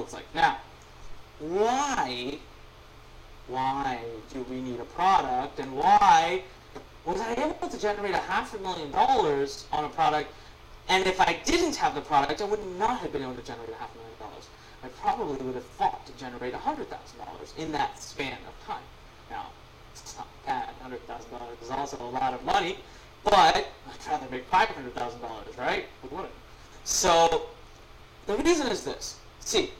looks like. Now, why do we need a product, and why was I able to generate $500,000 on a product, and if I didn't have the product, I would not have been able to generate $500,000. I probably would have fought to generate $100,000 in that span of time. Now, it's not bad. $100,000 is also a lot of money, but I'd rather make $500,000, right? Who wouldn't? So, the reason is this. See,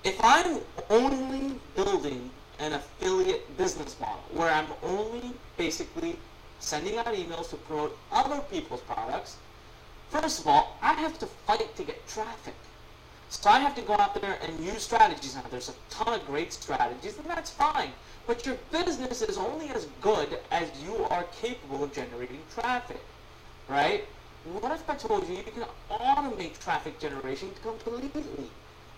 if I'm only building an affiliate business model where I'm only basically sending out emails to promote other people's products, first of all, I have to fight to get traffic. So I have to go out there and use strategies. Now, there's a ton of great strategies, and that's fine. But your business is only as good as you are capable of generating traffic, right? What if I told you you can automate traffic generation completely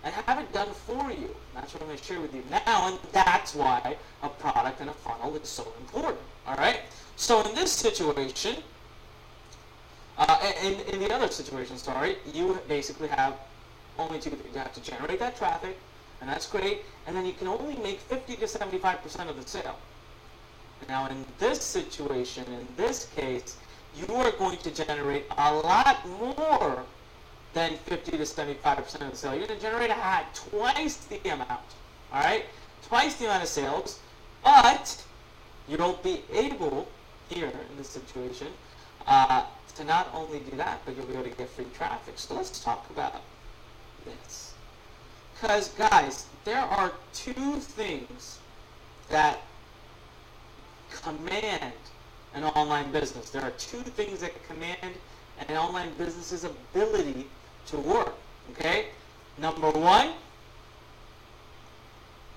and have it done for you? That's what I'm going to share with you now, and that's why a product and a funnel is so important, all right? So in this situation, in the other situation, sorry, you basically have only two things. You have to generate that traffic, and that's great, and then you can only make 50 to 75% of the sale. Now in this situation, in this case, you are going to generate a lot more than 50 to 75% of the sale. You're going to generate twice the amount, all right? Twice the amount of sales, but you'll be able, here in this situation, to not only do that, but you'll be able to get free traffic. So let's talk about this. Because, guys, there are two things that command an online business. There are two things that command an online business's ability to work, okay? Number one,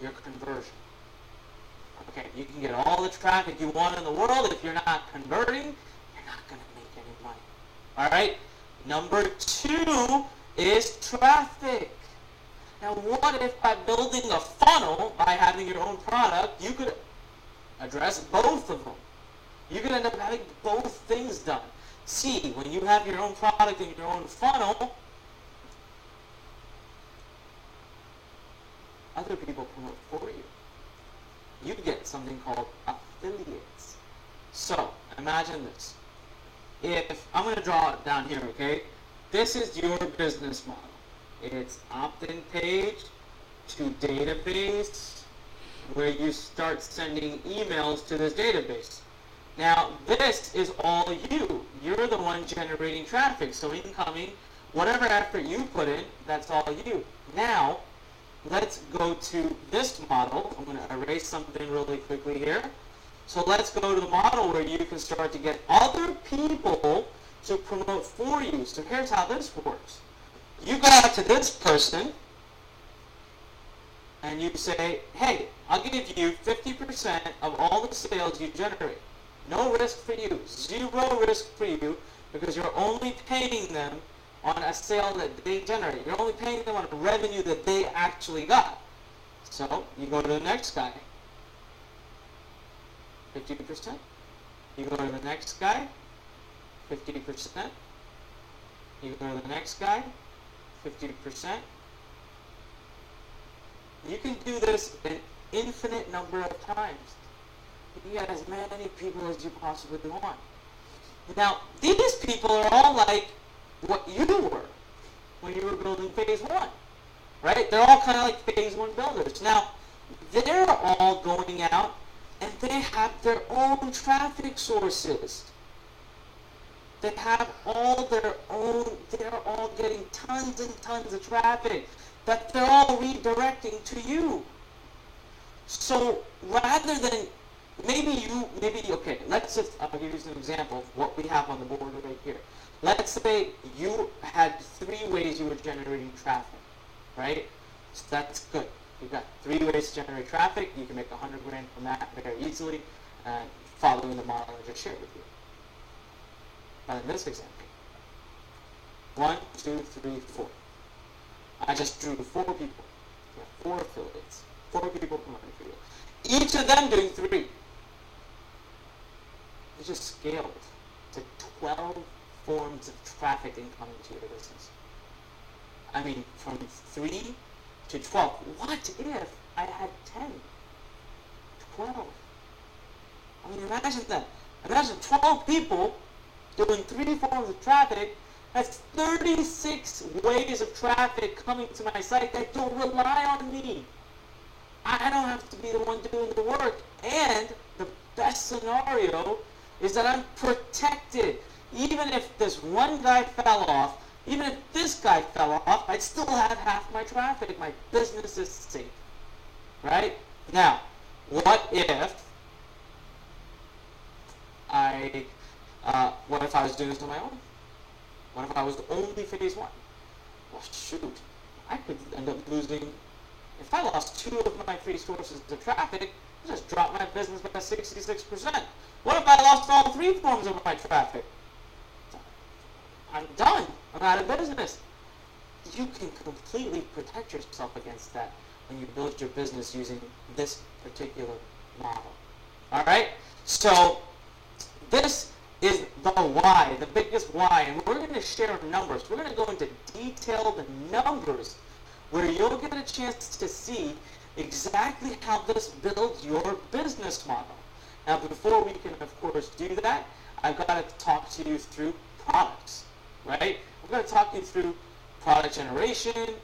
your conversion. Okay, you can get all the traffic you want in the world. If you're not converting, you're not going to make any money. All right? Number two is traffic. Now, what if by building a funnel, by having your own product, you could address both of them? You could end up having both things done. See, when you have your own product and your own funnel, other people promote for you. You get something called affiliates. So, imagine this. If I'm going to draw it down here, okay? This is your business model. It's opt-in page to database where you start sending emails to this database. Now, this is all you. You're the one generating traffic. So incoming, whatever effort you put in, that's all you. Now, let's go to this model. I'm going to erase something really quickly here. So let's go to the model where you can start to get other people to promote for you. So here's how this works. You go out to this person and you say, hey, I'll give you 50% of all the sales you generate. No risk for you. Zero risk for you because you're only paying them on a sale that they generate. You're only paying them on revenue that they actually got. So you go to the next guy. 50%. You go to the next guy. 50%. You go to the next guy. 50%. You can do this an infinite number of times. You get as many people as you possibly want. Now, these people are all like what you were when you were building phase one, right? They're all kind of like phase one builders. Now, they're all going out and they have their own traffic sources. They have all their own, they're all getting tons and tons of traffic that they're all redirecting to you. So rather than okay, let's just, I'll give you some example of what we have on the board right here. Let's say you had 3 ways you were generating traffic, right? So that's good. You've got 3 ways to generate traffic. You can make $100 grand from that very easily, following the model I just shared with you. Now in this example, 1, 2, 3, 4. I just drew 4 people. You have 4 affiliates. 4 people promoting for you. Each of them doing 3. You just scaled to 12 forms of traffic incoming to your business. I mean, from 3 to 12. What if I had 10, 12? I mean, imagine that. Imagine 12 people doing 3 forms of traffic. That's 36 ways of traffic coming to my site that don't rely on me. I don't have to be the one doing the work. And the best scenario is that I'm protected. Even if this one guy fell off, even if this guy fell off, I'd still have half my traffic. My business is safe. Right? Now, what if what if I was doing this on my own? What if I was only phase 1? Well, shoot, I could end up losing. If I lost 2 of my 3 sources of traffic, I just dropped my business by 66%. What if I lost all 3 forms of my traffic? I'm done. I'm out of business. You can completely protect yourself against that when you build your business using this particular model. All right? So this is the why, the biggest why, and we're going to share numbers. We're going to go into detailed numbers where you'll get a chance to see exactly how this builds your business model. Now, before we can, of course, do that, I've got to talk to you through products, right? We're going to talk you through product generation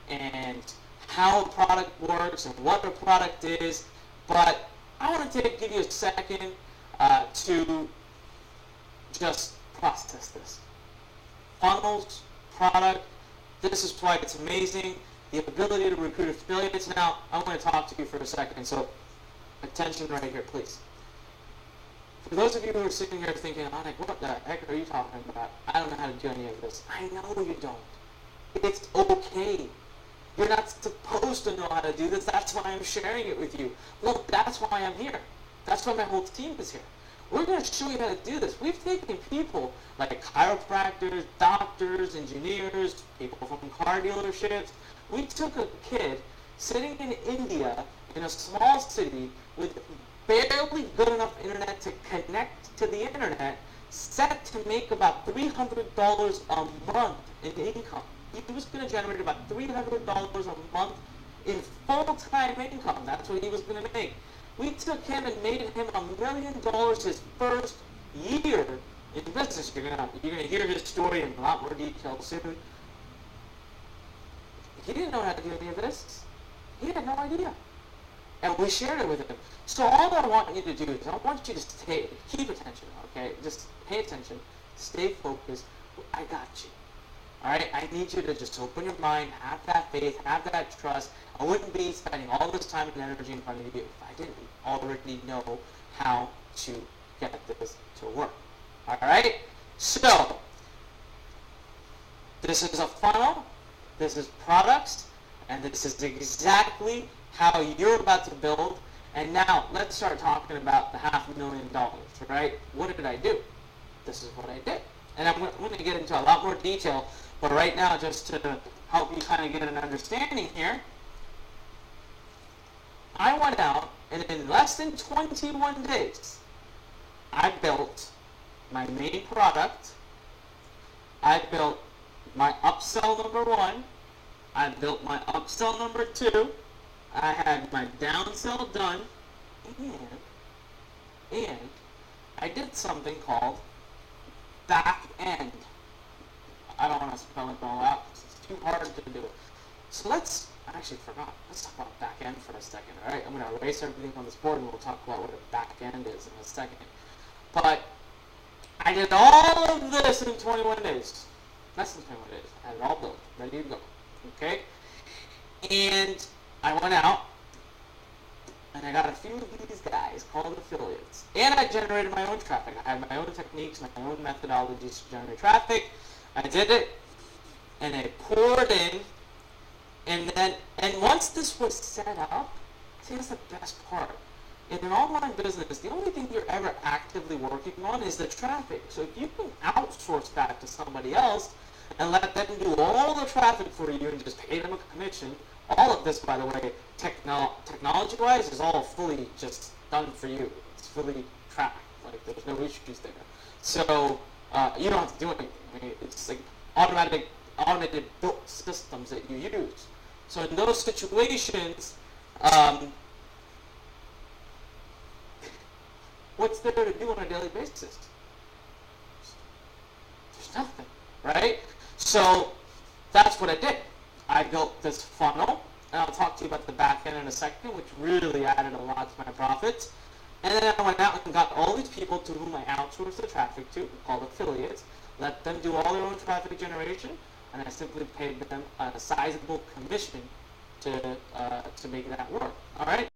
and how a product works and what a product is, but I want to give you a second to just process this. Funnels, product, this is why it's amazing. The ability to recruit affiliates. Now, I want to talk to you for a second, so attention right here, please. For those of you who are sitting here thinking, Anik, what the heck are you talking about? I don't know how to do any of this. I know you don't. It's okay. You're not supposed to know how to do this. That's why I'm sharing it with you. Look, that's why I'm here. That's why my whole team is here. We're going to show you how to do this. We've taken people like chiropractors, doctors, engineers, people from car dealerships. We took a kid sitting in India in a small city with barely good enough internet to connect to the internet, set to make about $300 a month in income. He was going to generate about $300 a month in full-time income. That's what he was going to make. We took him and made him $1 million his first year in business. You're gonna hear his story in a lot more detail soon. He didn't know how to do any of this. He had no idea. And we shared it with him. So all I want you to do is I want you to keep attention, okay? Just pay attention. Stay focused. I got you. All right? I need you to just open your mind, have that faith, have that trust. I wouldn't be spending all this time and energy in front of you if I didn't already know how to get this to work. All right? So, this is a funnel, this is products, and this is exactly how you're about to build. And now, let's start talking about the $500,000, right? What did I do? This is what I did. And I'm going to get into a lot more detail, but right now, just to help you kind of get an understanding here, I went out, and in less than 21 days, I built my main product, I built my upsell number 1, I built my upsell number 2, I had my downsell done, and I did something called back end. I don't want to spell it all out because it's too hard to do it. So I actually forgot. Let's talk about back end for a second, all right? I'm going to erase everything on this board and we'll talk about what a back end is in a second. But I did all of this in 21 days. Less than 21 days. I had it all built, ready to go, okay? And I went out and I got a few of these guys called affiliates. And I generated my own traffic. I had my own techniques, my own methodologies to generate traffic. I did it, and I poured in, and once this was set up, see, that's the best part. In an online business, the only thing you're ever actively working on is the traffic. So if you can outsource that to somebody else and let them do all the traffic for you and just pay them a commission, all of this, by the way, technology-wise, is all fully just done for you. It's fully tracked. Like, there's no issues there. So you don't have to do anything. I mean, it's like automated built systems that you use. So in those situations, what's there to do on a daily basis? There's nothing, right? So that's what I did. I built this funnel, and I'll talk to you about the back end in a second, which really added a lot to my profits. And then I went out and got all these people to whom I outsourced the traffic to, called affiliates, let them do all their own traffic generation, and I simply paid them a sizable commission to make that work. All right.